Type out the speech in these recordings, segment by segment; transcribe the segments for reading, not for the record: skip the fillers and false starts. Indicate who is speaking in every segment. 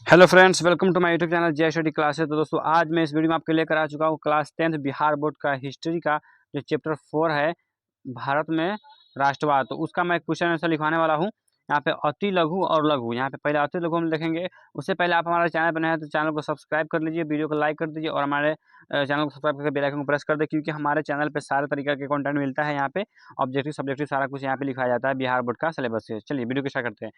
Speaker 1: Hello friends, welcome to my YouTube channel J Study Classes. तो दोस्तों, आज मैं इस वीडियो में आपके लेकर आ चुका हूँ क्लास 10th बिहार बोर्ड का हिस्ट्री का जो चैप्टर 4 है, भारत में राष्ट्रवाद। तो उसका मैं क्वेश्चन आंसर लिखवाने वाला हूँ। यहाँ पे अति लघु और लघु, यहाँ पे पहले अति लघु हम देखेंगे। उससे पहले आप हमारा चैनल बनाए हैं तो चैनल को सब्सक्राइब कर लीजिए, वीडियो को लाइक कर दीजिए और हमारे चैनल को सब्सक्राइब करके बेल आइकन को प्रेस कर दे, क्योंकि हमारे चैनल पे सारे तरीके के कंटेंट मिलता है। यहाँ पे ऑब्जेक्टिव सब्जेक्टिव सारा कुछ यहाँ पे लिखाया जाता है बिहार बोर्ड का सिलेबस से। चलिए वीडियो को स्टार्ट करते हैं।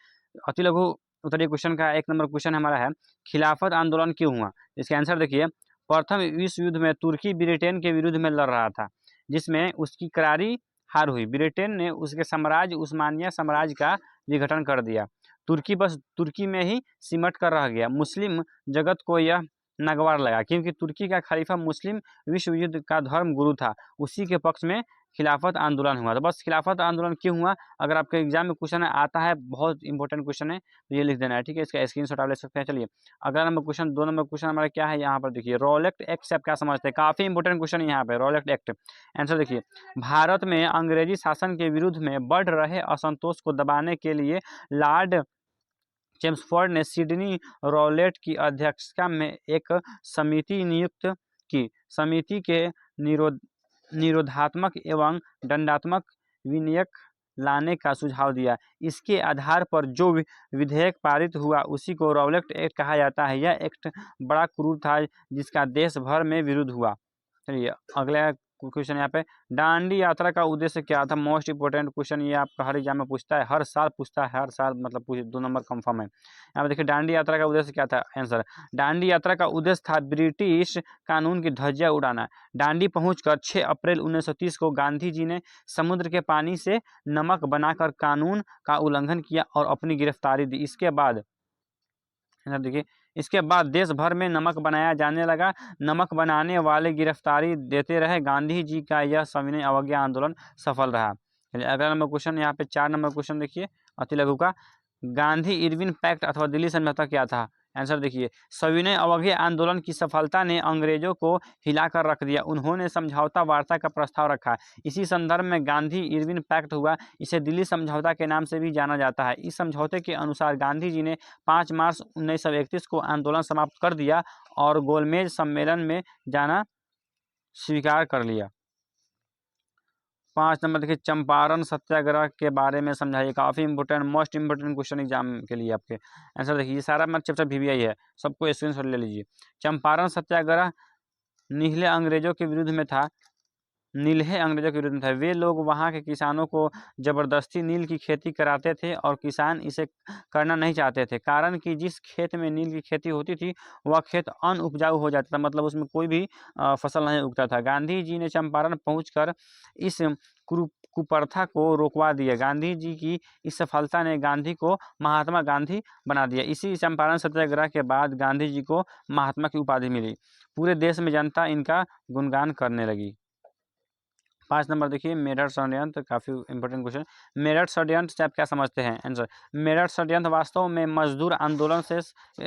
Speaker 1: अति लघु उत्तरीय क्वेश्चन का 1 नंबर क्वेश्चन हमारा है, खिलाफत आंदोलन क्यों हुआ। इसका आंसर देखिए, प्रथम विश्व युद्ध में तुर्की ब्रिटेन के विरुद्ध में लड़ रहा था, जिसमें उसकी करारी हार हुई। ब्रिटेन ने उसके साम्राज्य उस्मानिया साम्राज्य का विघटन कर दिया। तुर्की बस तुर्की में ही सिमट कर रह गया। मुस्लिम जगत को यह नागवार लगा, क्योंकि तुर्की का खलीफा मुस्लिम विश्व युद्ध का धर्म गुरु था। उसी के पक्ष में खिलाफत आंदोलन हुआ। तो बस खिलाफत आंदोलन क्यों हुआ, अगर आपके एग्जाम में क्वेश्चन आता है, बहुत इंपॉर्टेंट क्वेश्चन है, तो ये लिख देना है, ठीक है। इसका स्क्रीनशॉट आप ले सकते हैं। चलिए अगला नंबर क्वेश्चन, 2 नंबर क्वेश्चन हमारा क्या है, यहाँ पर देखिए, रॉलेट एक्ट से आप क्या समझते हैं। काफी इंपॉर्टेंट क्वेश्चन यहाँ पे, रॉलेट एक्ट। आंसर देखिए, भारत में अंग्रेजी शासन के विरुद्ध में बढ़ रहे असंतोष को दबाने के लिए लॉर्ड चेम्सफोर्ड ने सिडनी रॉलेट की अध्यक्षता में एक समिति नियुक्त की। समिति के निरोधात्मक एवं दंडात्मक विधेयक लाने का सुझाव दिया। इसके आधार पर जो विधेयक पारित हुआ उसी को रॉलेट एक्ट कहा जाता है। यह एक्ट बड़ा क्रूर था, जिसका देश भर में विरोध हुआ। चलिए अगला क्वेश्चन यहाँ पे, दांडी यात्रा का उद्देश्य क्या था। मोस्ट इंपोर्टेंट क्वेश्चन, ये आपका हर एग्जाम में पूछता है, हर साल पूछता है, हर साल मतलब 2 नंबर कंफर्म है। यहाँ पे देखिए, दांडी यात्रा का उद्देश्य क्या था। आंसर, दांडी यात्रा का उद्देश्य था ब्रिटिश कानून की धज्जियां उड़ाना। दांडी पहुंचकर 6 अप्रैल 1930 को गांधी जी ने समुद्र के पानी से नमक बनाकर कानून का उल्लंघन किया और अपनी गिरफ्तारी दी। देखिए, इसके बाद देश भर में नमक बनाया जाने लगा। नमक बनाने वाले गिरफ्तारी देते रहे। गांधी जी का यह सविनय अवज्ञा आंदोलन सफल रहा। चलिए अगला नंबर क्वेश्चन, यहाँ पे 4 नंबर क्वेश्चन देखिए, अति लघु का, गांधी इरविन पैक्ट अथवा दिल्ली समझौता क्या था। आंसर देखिए, सविनय अवज्ञा आंदोलन की सफलता ने अंग्रेजों को हिलाकर रख दिया। उन्होंने समझौता वार्ता का प्रस्ताव रखा। इसी संदर्भ में गांधी इरविन पैक्ट हुआ। इसे दिल्ली समझौता के नाम से भी जाना जाता है। इस समझौते के अनुसार गांधी जी ने 5 मार्च 1931 को आंदोलन समाप्त कर दिया और गोलमेज सम्मेलन में जाना स्वीकार कर लिया। 5 नंबर देखिए, चंपारण सत्याग्रह के बारे में समझाइए। काफ़ी important, most important question exam के लिए आपके। आंसर देखिए, ये सारा मतलब चैप्टर VVI है, सबको स्क्रीनशॉट ले लीजिए। चंपारण सत्याग्रह नीले अंग्रेजों के विरुद्ध में था। नील्हे अंग्रेजों के विरुद्ध में था। वे लोग वहाँ के किसानों को जबरदस्ती नील की खेती कराते थे और किसान इसे करना नहीं चाहते थे। कारण कि जिस खेत में नील की खेती होती थी वह खेत अनउपजाऊ हो जाता था, मतलब उसमें कोई भी फसल नहीं उगता था। गांधी जी ने चंपारण पहुंचकर इस कुप्रथा को रोकवा दिया। गांधी जी की इस सफलता ने गांधी को महात्मा गांधी बना दिया। इसी चंपारण सत्याग्रह के बाद गांधी जी को महात्मा की उपाधि मिली। पूरे देश में जनता इनका गुणगान करने लगी। 5 नंबर देखिए, मेरठ षड्यंत्र, काफ़ी इंपॉर्टेंट क्वेश्चन। मेरठ षड्यंत्र से आप क्या समझते हैं। आंसर, मेरठ षड्यंत्र वास्तव में मजदूर आंदोलन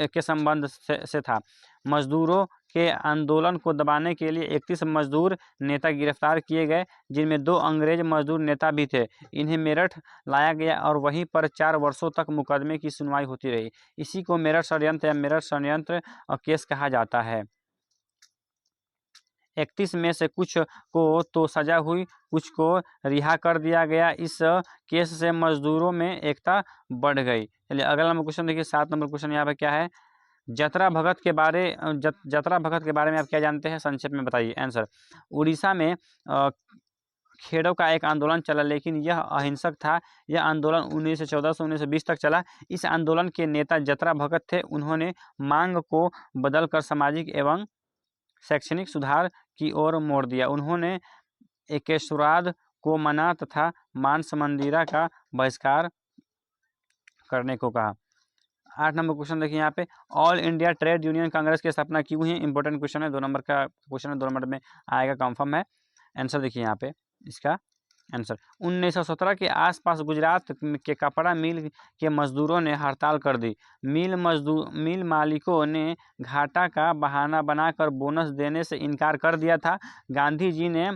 Speaker 1: के संबंध से था। मजदूरों के आंदोलन को दबाने के लिए 31 मजदूर नेता गिरफ्तार किए गए, जिनमें 2 अंग्रेज मजदूर नेता भी थे। इन्हें मेरठ लाया गया और वहीं पर 4 वर्षों तक मुकदमे की सुनवाई होती रही। इसी को मेरठ षड्यंत्र या मेरठ षड्यंत्र केस कहा जाता है। 31 में से कुछ को तो सजा हुई, कुछ को रिहा कर दिया गया। इस केस से मजदूरों में एकता बढ़ गई। चलिए अगला नंबर क्वेश्चन देखिए, 7 नंबर क्वेश्चन यहाँ पे क्या है, जतरा भगत के बारे में आप क्या जानते हैं, संक्षेप में बताइए। आंसर, उड़ीसा में खेड़ों का एक आंदोलन चला, लेकिन यह अहिंसक था। यह आंदोलन 1914 से 1920 तक चला। इस आंदोलन के नेता जतरा भगत थे। उन्होंने मांग को बदलकर सामाजिक एवं शैक्षणिक सुधार की ओर मोड़ दिया। उन्होंने एकेश्वराद को मना तथा मांस मंदिरा का बहिष्कार करने को कहा। 8 नंबर क्वेश्चन देखिए, यहाँ पे all India trade union Congress की स्थापना की हुई है। इंपॉर्टेंट क्वेश्चन है, 2 नंबर का क्वेश्चन है, 2 नंबर में आएगा, कंफर्म है। आंसर देखिए यहाँ पे इसका, आंसर 1917 के आसपास गुजरात के कपड़ा मिल के मजदूरों ने हड़ताल कर दी। मिल मालिकों ने घाटा का बहाना बनाकर बोनस देने से इनकार कर दिया था। गांधी जी ने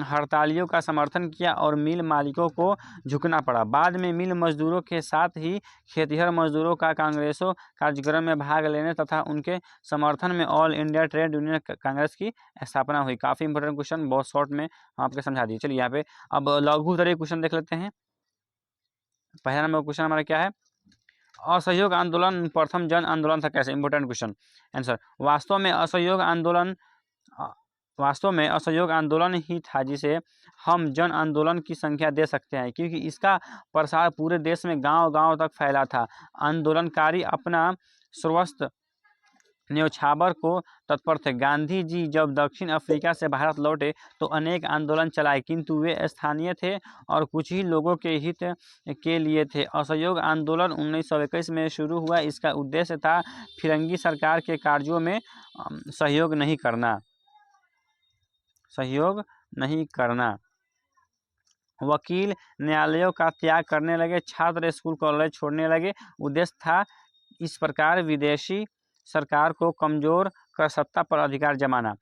Speaker 1: हड़तालियों का समर्थन किया और मिल मालिकों को झुकना पड़ा। बाद में मिल मजदूरों के साथ ही खेतिहर मजदूरों का कांग्रेसों कार्यक्रम में भाग लेने तथा उनके समर्थन में all India trade union Congress की स्थापना हुई। काफ़ी इंपॉर्टेंट क्वेश्चन, बहुत शॉर्ट में आपके समझा दिए। चलिए यहाँ पे अब लघु उत्तरीय क्वेश्चन देख लेते हैं। पहला नंबर क्वेश्चन हमारा क्या है? असहयोग आंदोलन प्रथम जन आंदोलन था कैसे? Important question. आंसर वास्तव में असहयोग आंदोलन ही था जिसे हम जन आंदोलन की संख्या दे सकते हैं, क्योंकि इसका प्रसार पूरे देश में गांव-गांव तक फैला था। आंदोलनकारी अपना सर्वस्व न्योछावर को तत्पर थे। गांधी जी जब दक्षिण अफ्रीका से भारत लौटे तो अनेक आंदोलन चलाए, किंतु वे स्थानीय थे और कुछ ही लोगों के हित के लिए थे। असहयोग आंदोलन 1921 में शुरू हुआ। इसका उद्देश्य था फिरंगी सरकार के कार्यों में सहयोग नहीं करना। वकील न्यायालयों का त्याग करने लगे, छात्र स्कूल कॉलेज छोड़ने लगे। उद्देश्य था इस प्रकार विदेशी सरकार को कमजोर कर सत्ता पर अधिकार जमाना।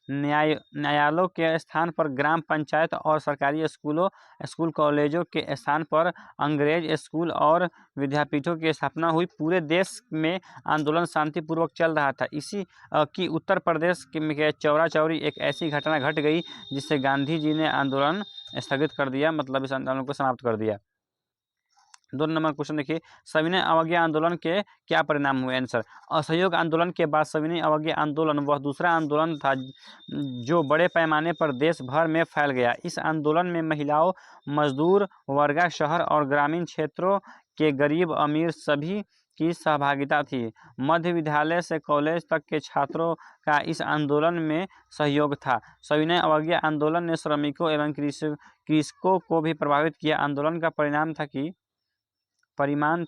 Speaker 1: न्यायालयों के स्थान पर ग्राम पंचायत और सरकारी स्कूल कॉलेजों के स्थान पर अंग्रेज स्कूल और विद्यापीठों की स्थापना हुई। पूरे देश में आंदोलन शांतिपूर्वक चल रहा था। इसी की उत्तर प्रदेश के चौरा चौरी एक ऐसी घटना घट गई जिससे गांधी जी ने आंदोलन स्थगित कर दिया, मतलब इस आंदोलन को समाप्त कर दिया। 2 नंबर क्वेश्चन देखिए, सविनय अवज्ञा आंदोलन के क्या परिणाम हुए? आंसर असहयोग आंदोलन के बाद सविनय अवज्ञा आंदोलन वह दूसरा आंदोलन था जो बड़े पैमाने पर देश भर में फैल गया। इस आंदोलन में महिलाओं, मजदूर वर्ग, शहर और ग्रामीण क्षेत्रों के गरीब अमीर सभी की सहभागिता थी। मध्य विद्यालय से कॉलेज तक के छात्रों का इस आंदोलन में सहयोग था। सविनय अवज्ञा आंदोलन ने श्रमिकों एवं कृषकों को भी प्रभावित किया। आंदोलन का परिणाम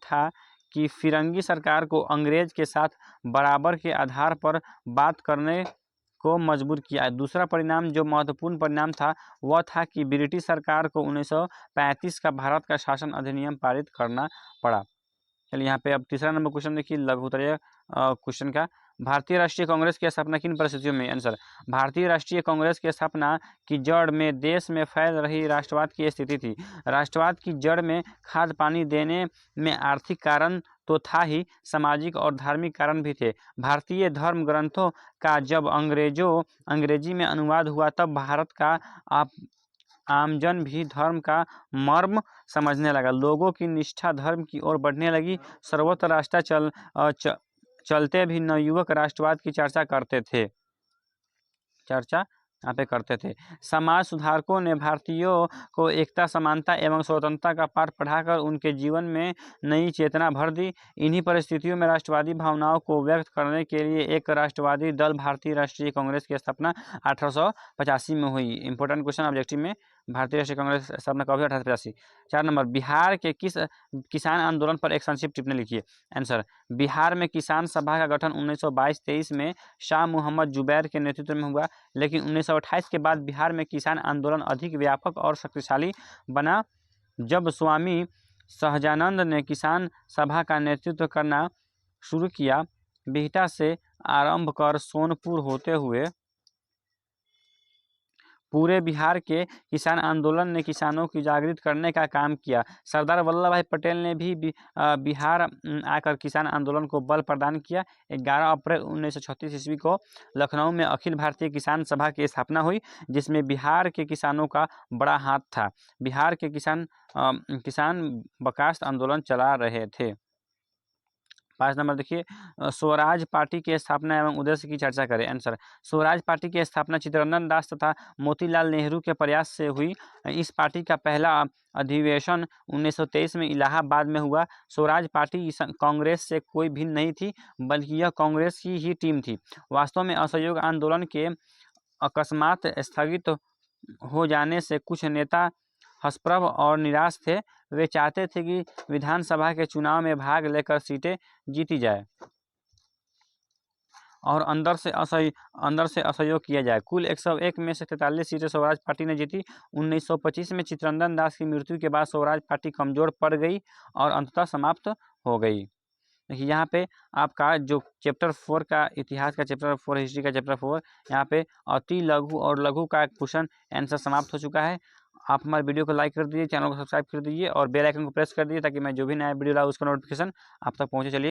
Speaker 1: था कि फिरंगी सरकार को अंग्रेज के साथ बराबर के आधार पर बात करने को मजबूर किया। दूसरा परिणाम जो महत्वपूर्ण परिणाम था वह था कि ब्रिटिश सरकार को 1935 का भारत का शासन अधिनियम पारित करना पड़ा। चलिए यहाँ पे अब तीसरा नंबर क्वेश्चन देखिए लघु उत्तरीय क्वेश्चन का। भारतीय राष्ट्रीय कांग्रेस की स्थापना किन परिस्थितियों में? आंसर भारतीय राष्ट्रीय कांग्रेस की स्थापना की जड़ में देश में फैल रही राष्ट्रवाद की स्थिति थी। राष्ट्रवाद की जड़ में खाद पानी देने में आर्थिक कारण तो था ही, सामाजिक और धार्मिक कारण भी थे। भारतीय धर्म ग्रंथों का जब अंग्रेजी में अनुवाद हुआ तब भारत का आमजन भी धर्म का मर्म समझने लगा। लोगों की निष्ठा धर्म की ओर बढ़ने लगी। सर्वत्र रास्ता चलते भी नवयुवक राष्ट्रवाद की चर्चा करते थे। समाज सुधारकों ने भारतीयों को एकता, समानता एवं स्वतंत्रता का पाठ पढ़ाकर उनके जीवन में नई चेतना भर दी। इन्हीं परिस्थितियों में राष्ट्रवादी भावनाओं को व्यक्त करने के लिए एक राष्ट्रवादी दल भारतीय राष्ट्रीय कांग्रेस की स्थापना 1885 में हुई। इंपॉर्टेंट क्वेश्चन ऑब्जेक्टिव में, भारतीय राष्ट्रीय कांग्रेस स्थापना कब हुई? 1885। 4 नंबर, बिहार के किस किसान आंदोलन पर एक संक्षिप्त टिप्पणी लिखिए? आंसर बिहार में किसान सभा का गठन 1922-23 में शाह मोहम्मद जुबैर के नेतृत्व में हुआ, लेकिन 1928 के बाद बिहार में किसान आंदोलन अधिक व्यापक और शक्तिशाली बना जब स्वामी सहजानंद ने किसान सभा का नेतृत्व करना शुरू किया। बिहटा से आरंभ कर सोनपुर होते हुए पूरे बिहार के किसान आंदोलन ने किसानों की जागृत करने का काम किया। सरदार वल्लभ भाई पटेल ने भी बिहार आकर किसान आंदोलन को बल प्रदान किया। 11 अप्रैल 1936 ईस्वी को लखनऊ में अखिल भारतीय किसान सभा की स्थापना हुई, जिसमें बिहार के किसानों का बड़ा हाथ था। बिहार के किसान बर्खास्त आंदोलन चला रहे थे। 5 नंबर देखिए, स्वराज पार्टी की स्थापना एवं उद्देश्य की चर्चा करें। आंसर स्वराज पार्टी की स्थापना चित्तरंजन दास तथा मोतीलाल नेहरू के प्रयास से हुई। इस पार्टी का पहला अधिवेशन 1923 में इलाहाबाद में हुआ। स्वराज पार्टी कांग्रेस से कोई भिन्न नहीं थी, बल्कि यह कांग्रेस की ही टीम थी। वास्तव में असहयोग आंदोलन के अकस्मात स्थगित हो जाने से कुछ नेता हतप्रभ और निराश थे। वे चाहते थे कि विधानसभा के चुनाव में भाग लेकर सीटें जीती जाए और अंदर से असहयोग किया जाए। कुल 101 में से 43 सीटें स्वराज पार्टी ने जीती। 1925 में चित्तरंजन दास की मृत्यु के बाद स्वराज पार्टी कमजोर पड़ गई और अंततः समाप्त हो गई। देखिए यहाँ पे आपका जो चैप्टर 4 का इतिहास का चैप्टर 4, हिस्ट्री का चैप्टर 4, यहाँ पे अति लघु और लघु का क्वेश्चन आंसर समाप्त हो चुका है। आप हमारे वीडियो को लाइक कर दीजिए, चैनल को सब्सक्राइब कर दीजिए और बेल आइकन को प्रेस कर दीजिए ताकि मैं जो भी नया वीडियो लाऊँ उसका नोटिफिकेशन आप तक पहुँचे। चलिए।